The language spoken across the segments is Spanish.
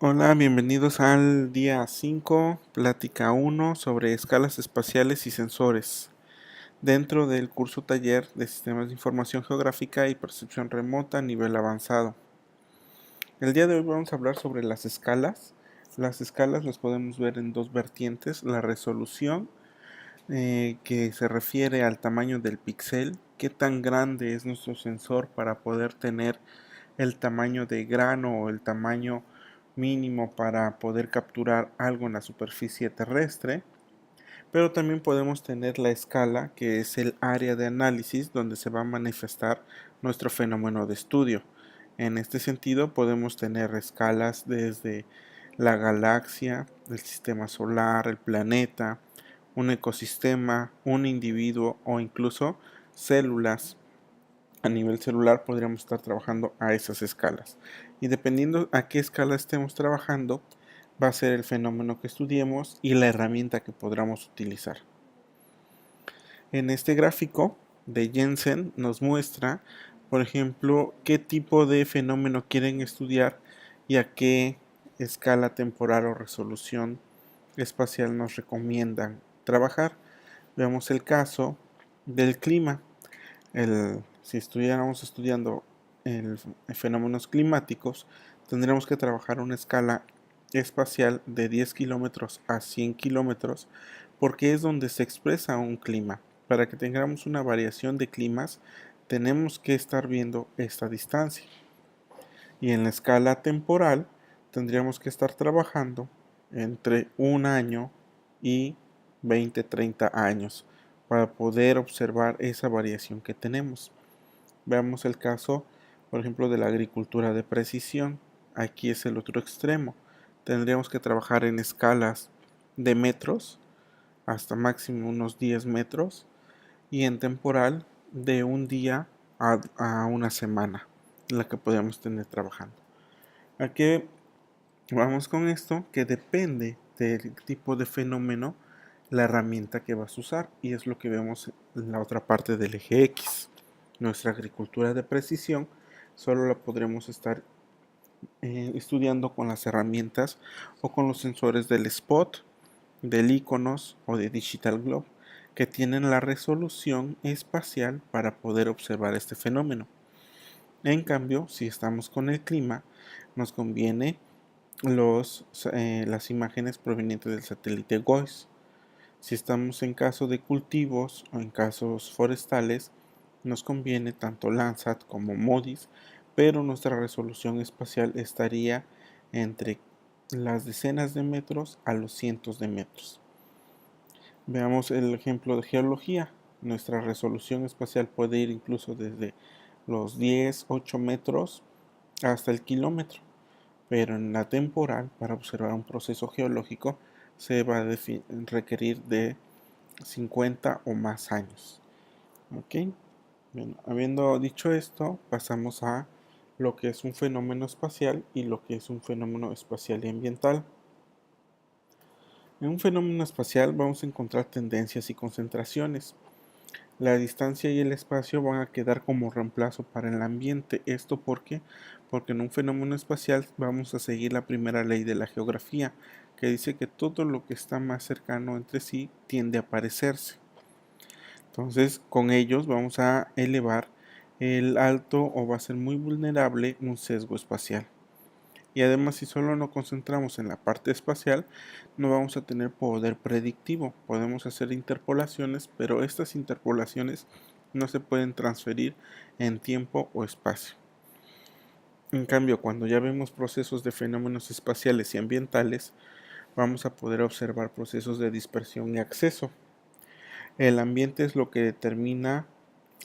Hola, bienvenidos al día 5, plática 1 sobre escalas espaciales y sensores, dentro del curso taller de Sistemas de Información Geográfica y Percepción Remota a nivel avanzado. El día de hoy vamos a hablar sobre las escalas. Las escalas las podemos ver en dos vertientes: la resolución, que se refiere al tamaño del píxel, qué tan grande es nuestro sensor para poder tener el tamaño de grano o el tamaño mínimo para poder capturar algo en la superficie terrestre. Pero también podemos tener la escala, que es el área de análisis donde se va a manifestar nuestro fenómeno de estudio. En este sentido podemos tener escalas desde la galaxia, el sistema solar, el planeta, un ecosistema, un individuo o incluso células. A nivel celular podríamos estar trabajando a esas escalas. Y dependiendo a qué escala estemos trabajando, va a ser el fenómeno que estudiemos y la herramienta que podamos utilizar. En este gráfico de Jensen nos muestra, por ejemplo, qué tipo de fenómeno quieren estudiar y a qué escala temporal o resolución espacial nos recomiendan trabajar. Veamos el caso del clima. Si estuviéramos estudiando fenómenos climáticos, tendríamos que trabajar una escala espacial de 10 kilómetros a 100 kilómetros, porque es donde se expresa un clima. Para que tengamos una variación de climas, tenemos que estar viendo esta distancia. Y en la escala temporal, tendríamos que estar trabajando entre un año y 20-30 años para poder observar esa variación que tenemos. Veamos el caso, por ejemplo, de la agricultura de precisión. Aquí es el otro extremo. Tendríamos que trabajar en escalas de metros, hasta máximo unos 10 metros, y en temporal de un día a una semana, en la que podríamos tener trabajando. ¿A qué vamos con esto? Que depende del tipo de fenómeno, la herramienta que vas a usar, y es lo que vemos en la otra parte del eje X. Nuestra agricultura de precisión solo la podremos estar estudiando con las herramientas o con los sensores del Spot, del Iconos o de Digital Globe, que tienen la resolución espacial para poder observar este fenómeno. En cambio, si estamos con el clima, nos conviene las imágenes provenientes del satélite GOES. Si estamos en caso de cultivos o en casos forestales, nos conviene tanto Landsat como MODIS, pero nuestra resolución espacial estaría entre las decenas de metros a los cientos de metros. Veamos el ejemplo de geología. Nuestra resolución espacial puede ir incluso desde los 10, 8 metros hasta el kilómetro, pero en la temporal, para observar un proceso geológico, se va a requerir de 50 o más años. ¿Ok? Bueno, habiendo dicho esto, pasamos a lo que es un fenómeno espacial y lo que es un fenómeno espacial y ambiental. En un fenómeno espacial vamos a encontrar tendencias y concentraciones. La distancia y el espacio van a quedar como reemplazo para el ambiente. ¿Esto por qué? Porque en un fenómeno espacial vamos a seguir la primera ley de la geografía, que dice que todo lo que está más cercano entre sí tiende a parecerse. Entonces, con ellos vamos a elevar el alto, o va a ser muy vulnerable, un sesgo espacial. Y además, si solo nos concentramos en la parte espacial, no vamos a tener poder predictivo. Podemos hacer interpolaciones, pero estas interpolaciones no se pueden transferir en tiempo o espacio. En cambio, cuando ya vemos procesos de fenómenos espaciales y ambientales, vamos a poder observar procesos de dispersión y acceso. El ambiente es lo que determina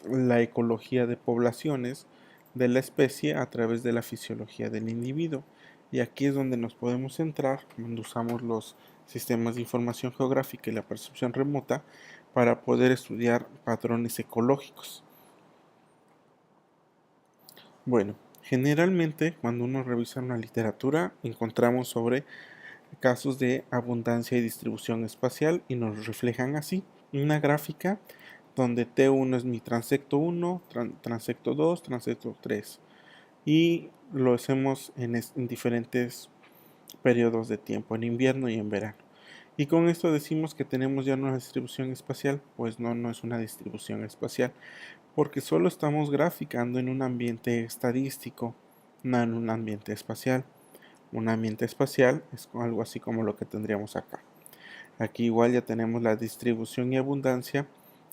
la ecología de poblaciones de la especie a través de la fisiología del individuo. Y aquí es donde nos podemos centrar cuando usamos los sistemas de información geográfica y la percepción remota para poder estudiar patrones ecológicos. Bueno, generalmente cuando uno revisa una literatura encontramos sobre casos de abundancia y distribución espacial y nos reflejan así una gráfica donde T1 es mi transecto 1, transecto 2, transecto 3, y lo hacemos en diferentes periodos de tiempo, en invierno y en verano. Y con esto decimos que tenemos ya una distribución espacial. Pues no, no es una distribución espacial, porque solo estamos graficando en un ambiente estadístico, no en un ambiente espacial. Un ambiente espacial es algo así como lo que tendríamos acá. Aquí igual ya tenemos la distribución y abundancia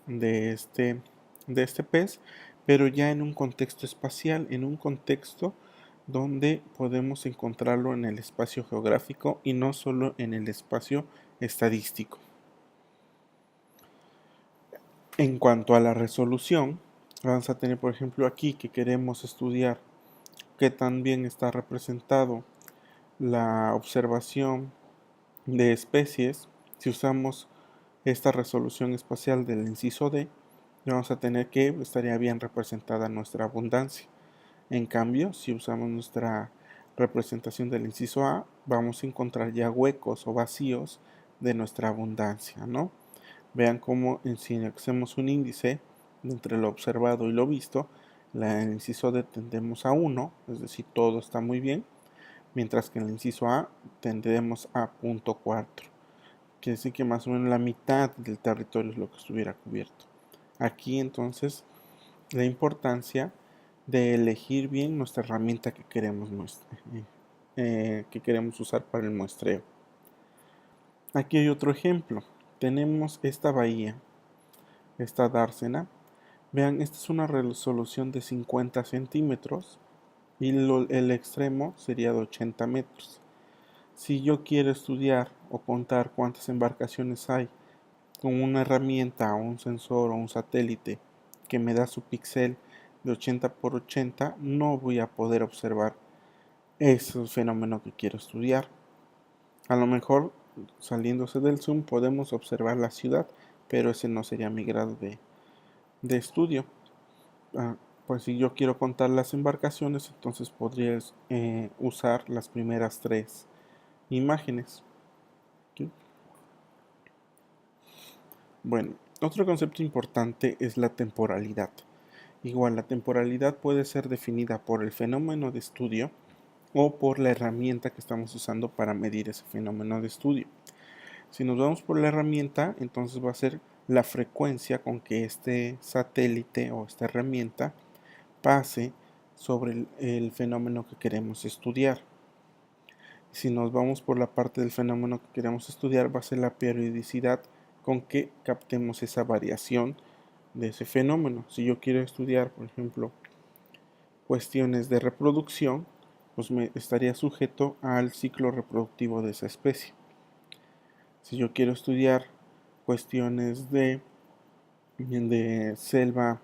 de este pez, pero ya en un contexto espacial, en un contexto donde podemos encontrarlo en el espacio geográfico y no solo en el espacio estadístico. En cuanto a la resolución, vamos a tener por ejemplo aquí que queremos estudiar qué tan bien está representado la observación de especies. Si usamos esta resolución espacial del inciso D, vamos a tener que estaría bien representada nuestra abundancia. En cambio, si usamos nuestra representación del inciso A, vamos a encontrar ya huecos o vacíos de nuestra abundancia, ¿no? Vean cómo si hacemos un índice entre lo observado y lo visto, el inciso D tendemos a 1, es decir, todo está muy bien, mientras que en el inciso A tendemos a 0.4. Quiere decir que más o menos la mitad del territorio es lo que estuviera cubierto. Aquí entonces la importancia de elegir bien nuestra herramienta que queremos usar para el muestreo. Aquí hay otro ejemplo. Tenemos esta bahía, esta dársena. Vean, esta es una resolución de 50 centímetros y el extremo sería de 80 metros. Si yo quiero estudiar o contar cuántas embarcaciones hay con una herramienta o un sensor o un satélite que me da su píxel de 80 por 80, no voy a poder observar ese fenómeno que quiero estudiar. A lo mejor saliéndose del zoom podemos observar la ciudad, pero ese no sería mi grado de estudio. Pues si yo quiero contar las embarcaciones, entonces podría usar las primeras 3 imágenes. ¿Sí? Bueno, otro concepto importante es la temporalidad. Igual, la temporalidad puede ser definida por el fenómeno de estudio o por la herramienta que estamos usando para medir ese fenómeno de estudio. Si nos vamos por la herramienta, entonces va a ser la frecuencia con que este satélite o esta herramienta pase sobre el fenómeno que queremos estudiar. Si nos vamos por la parte del fenómeno que queremos estudiar, va a ser la periodicidad con que captemos esa variación de ese fenómeno. Si yo quiero estudiar, por ejemplo, cuestiones de reproducción, pues me estaría sujeto al ciclo reproductivo de esa especie. Si yo quiero estudiar cuestiones de selva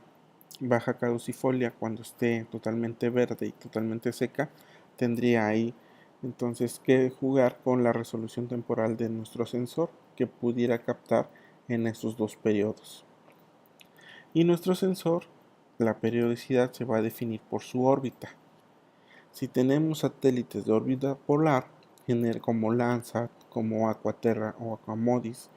baja caducifolia cuando esté totalmente verde y totalmente seca, tendría ahí entonces que jugar con la resolución temporal de nuestro sensor que pudiera captar en estos dos periodos. Y nuestro sensor, la periodicidad se va a definir por su órbita. Si tenemos satélites de órbita polar, como Landsat, como Aquaterra o Aquamodis,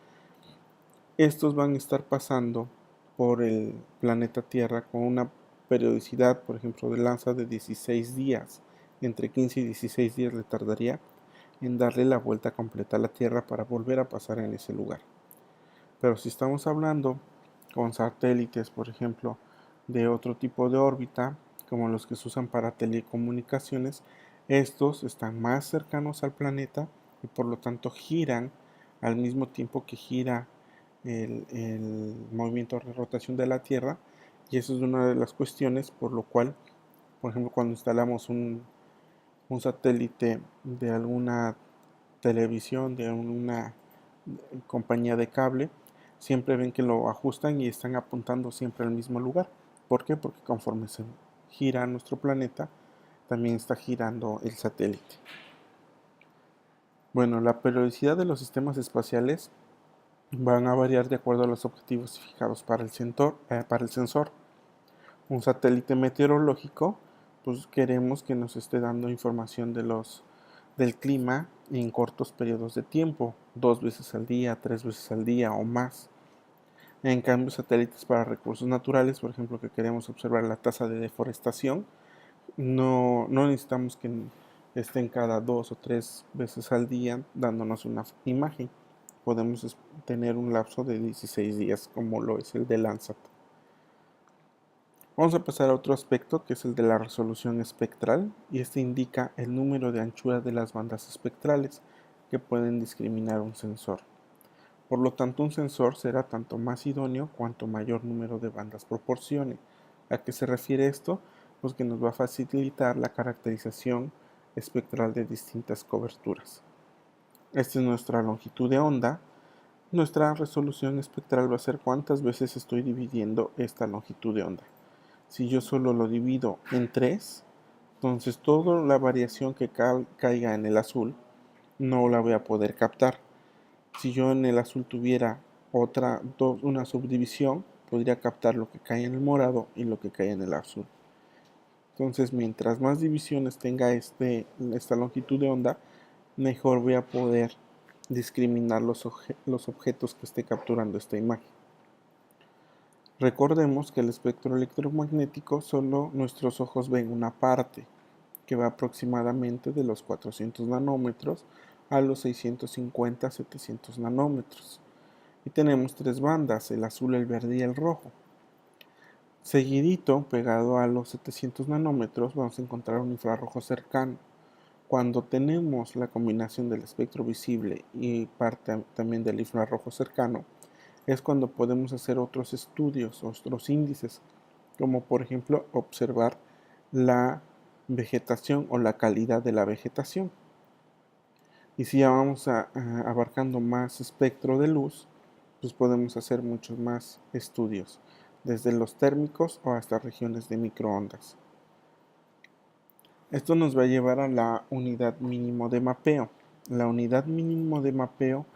estos van a estar pasando por el planeta Tierra con una periodicidad, por ejemplo, de Landsat de 16 días. Entre 15 y 16 días le tardaría en darle la vuelta completa a la Tierra para volver a pasar en ese lugar. Pero si estamos hablando con satélites, por ejemplo, de otro tipo de órbita, como los que se usan para telecomunicaciones, estos están más cercanos al planeta y por lo tanto giran al mismo tiempo que gira el movimiento de rotación de la Tierra, y eso es una de las cuestiones por lo cual, por ejemplo, cuando instalamos un satélite de alguna televisión, de una compañía de cable, siempre ven que lo ajustan y están apuntando siempre al mismo lugar. ¿Por qué? Porque conforme se gira nuestro planeta, también está girando el satélite. Bueno, la periodicidad de los sistemas espaciales van a variar de acuerdo a los objetivos fijados para el sensor. Un satélite meteorológico, pues queremos que nos esté dando información del clima en cortos periodos de tiempo, 2 veces al día, 3 veces al día o más. En cambio, satélites para recursos naturales, por ejemplo, que queremos observar la tasa de deforestación, no necesitamos que estén cada 2 o 3 veces al día dándonos una imagen. Podemos tener un lapso de 16 días como lo es el de Landsat. Vamos a pasar a otro aspecto que es el de la resolución espectral, y este indica el número de anchura de las bandas espectrales que pueden discriminar un sensor. Por lo tanto, un sensor será tanto más idóneo cuanto mayor número de bandas proporcione. ¿A qué se refiere esto? Pues que nos va a facilitar la caracterización espectral de distintas coberturas. Esta es nuestra longitud de onda. Nuestra resolución espectral va a ser cuántas veces estoy dividiendo esta longitud de onda. Si yo solo lo divido en 3, entonces toda la variación que caiga en el azul no la voy a poder captar. Si yo en el azul tuviera una subdivisión, podría captar lo que cae en el morado y lo que cae en el azul. Entonces, mientras más divisiones tenga esta longitud de onda, mejor voy a poder discriminar los objetos que esté capturando esta imagen. Recordemos que el espectro electromagnético solo nuestros ojos ven una parte, que va aproximadamente de los 400 nanómetros a los 650-700 nanómetros. Y tenemos 3 bandas, el azul, el verde y el rojo. Seguidito, pegado a los 700 nanómetros, vamos a encontrar un infrarrojo cercano. Cuando tenemos la combinación del espectro visible y parte también del infrarrojo cercano, es cuando podemos hacer otros estudios, otros índices, como por ejemplo observar la vegetación o la calidad de la vegetación. Y si ya vamos abarcando más espectro de luz, pues podemos hacer muchos más estudios, desde los térmicos o hasta regiones de microondas. Esto nos va a llevar a la unidad mínimo de mapeo. La unidad mínimo de mapeo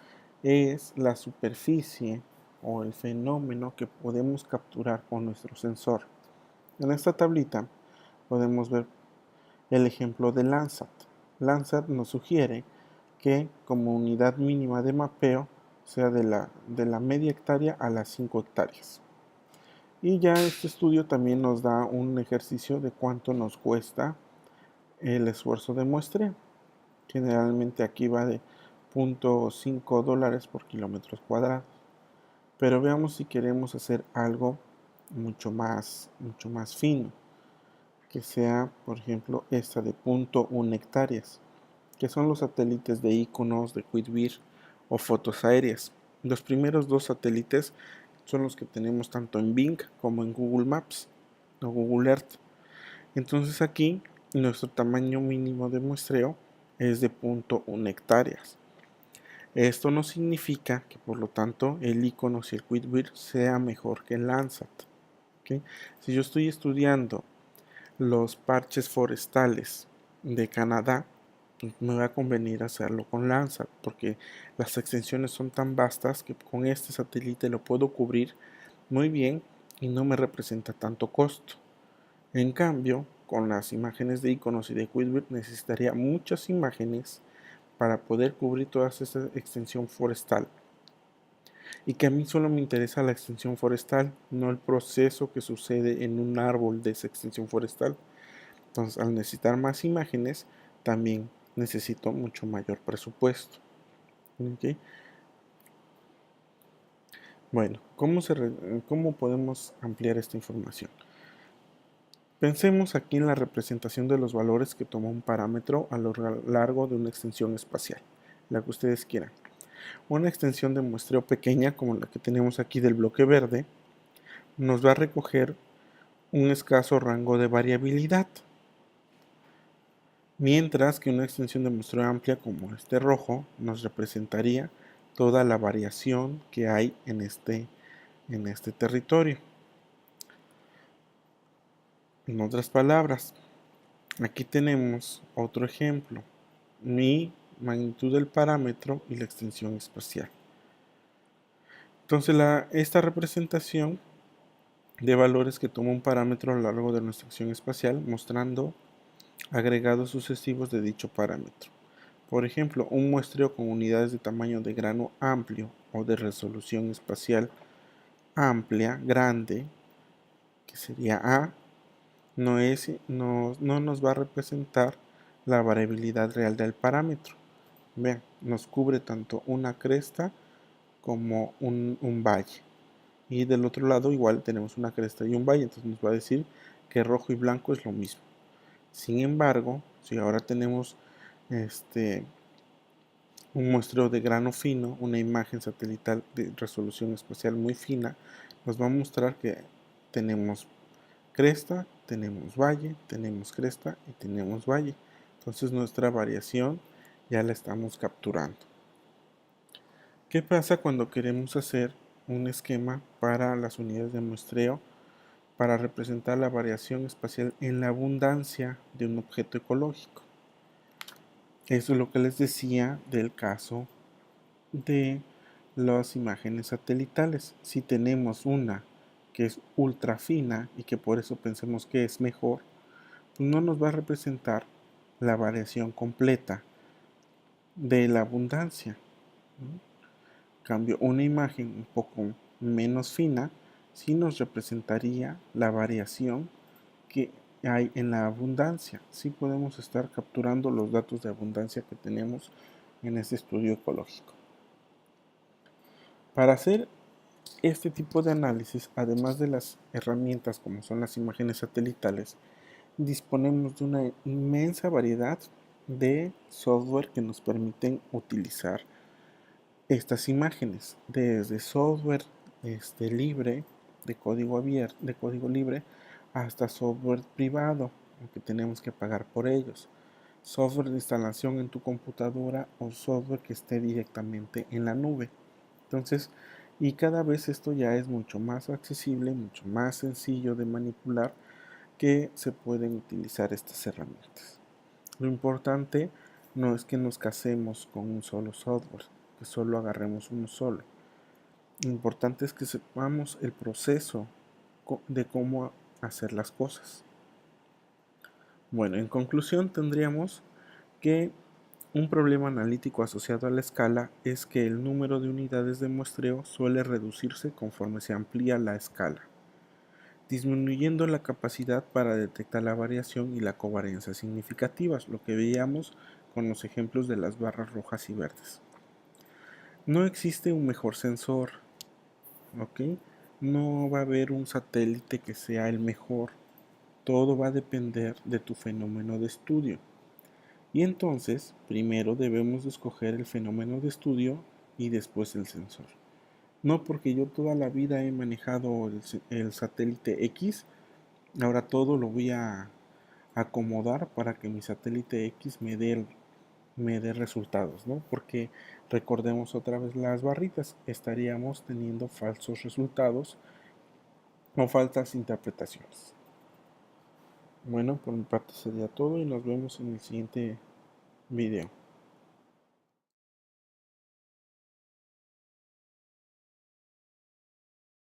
es la superficie o el fenómeno que podemos capturar con nuestro sensor. En esta tablita podemos ver el ejemplo de Landsat. Landsat nos sugiere que como unidad mínima de mapeo sea de la media hectárea a las 5 hectáreas. Y ya este estudio también nos da un ejercicio de cuánto nos cuesta el esfuerzo de muestreo. Generalmente aquí va de $0.5 por kilómetros cuadrados. Pero veamos si queremos hacer algo mucho más fino, que sea, por ejemplo, esta de 0.1 hectáreas, que son los satélites de iconos, de Quidbir o fotos aéreas. Los primeros 2 satélites son los que tenemos tanto en Bing como en Google Maps o Google Earth. Entonces aquí nuestro tamaño mínimo de muestreo es de 0.1 hectáreas. Esto no significa que por lo tanto el iconos y el Quidbir sea mejor que el Landsat. ¿Okay? Si yo estoy estudiando los parches forestales de Canadá, pues me va a convenir hacerlo con Landsat, porque las extensiones son tan vastas que con este satélite lo puedo cubrir muy bien y no me representa tanto costo. En cambio, con las imágenes de iconos y de Quidbir necesitaría muchas imágenes para poder cubrir toda esta extensión forestal. Y que a mí solo me interesa la extensión forestal, no el proceso que sucede en un árbol de esa extensión forestal. Entonces, al necesitar más imágenes, también necesito mucho mayor presupuesto. ¿Okay? Bueno, ¿cómo podemos ampliar esta información? Pensemos aquí en la representación de los valores que toma un parámetro a lo largo de una extensión espacial, la que ustedes quieran. Una extensión de muestreo pequeña, como la que tenemos aquí del bloque verde, nos va a recoger un escaso rango de variabilidad, mientras que una extensión de muestreo amplia como este rojo nos representaría toda la variación que hay en este territorio. En otras palabras, aquí tenemos otro ejemplo, mi magnitud del parámetro y la extensión espacial. Entonces esta representación de valores que toma un parámetro a lo largo de nuestra acción espacial, mostrando agregados sucesivos de dicho parámetro. Por ejemplo, un muestreo con unidades de tamaño de grano amplio o de resolución espacial amplia, grande, que sería A, no nos va a representar la variabilidad real del parámetro. Vean, nos cubre tanto una cresta como un valle. Y del otro lado igual tenemos una cresta y un valle, entonces nos va a decir que rojo y blanco es lo mismo. Sin embargo, si ahora tenemos un muestreo de grano fino, una imagen satelital de resolución espacial muy fina, nos va a mostrar que tenemos cresta, tenemos valle, tenemos cresta y tenemos valle. Entonces nuestra variación ya la estamos capturando. ¿Qué pasa cuando queremos hacer un esquema para las unidades de muestreo para representar la variación espacial en la abundancia de un objeto ecológico? Eso es lo que les decía del caso de las imágenes satelitales. Si tenemos una que es ultra fina y que por eso pensemos que es mejor, pues no nos va a representar la variación completa de la abundancia. En cambio, una imagen un poco menos fina sí nos representaría la variación que hay en la abundancia. Sí podemos estar capturando los datos de abundancia que tenemos en este estudio ecológico. Para hacer este tipo de análisis, además de las herramientas como son las imágenes satelitales, disponemos de una inmensa variedad de software que nos permiten utilizar estas imágenes, desde software libre, de código abierto, de código libre, hasta software privado, aunque tenemos que pagar por ellos. Software de instalación en tu computadora o software que esté directamente en la nube. Entonces, y cada vez esto ya es mucho más accesible, mucho más sencillo de manipular, que se pueden utilizar estas herramientas. Lo importante no es que nos casemos con un solo software, que solo agarremos uno solo. Lo importante es que sepamos el proceso de cómo hacer las cosas. Bueno, en conclusión tendríamos que un problema analítico asociado a la escala es que el número de unidades de muestreo suele reducirse conforme se amplía la escala, disminuyendo la capacidad para detectar la variación y la covarianza significativas, lo que veíamos con los ejemplos de las barras rojas y verdes. No existe un mejor sensor, ¿ok? No va a haber un satélite que sea el mejor, todo va a depender de tu fenómeno de estudio. Y entonces, primero debemos escoger el fenómeno de estudio y después el sensor. No porque yo toda la vida he manejado el satélite X, ahora todo lo voy a acomodar para que mi satélite X me dé resultados, ¿no? Porque recordemos otra vez las barritas, estaríamos teniendo falsos resultados o falsas interpretaciones. Bueno, por mi parte sería todo y nos vemos en el siguiente video.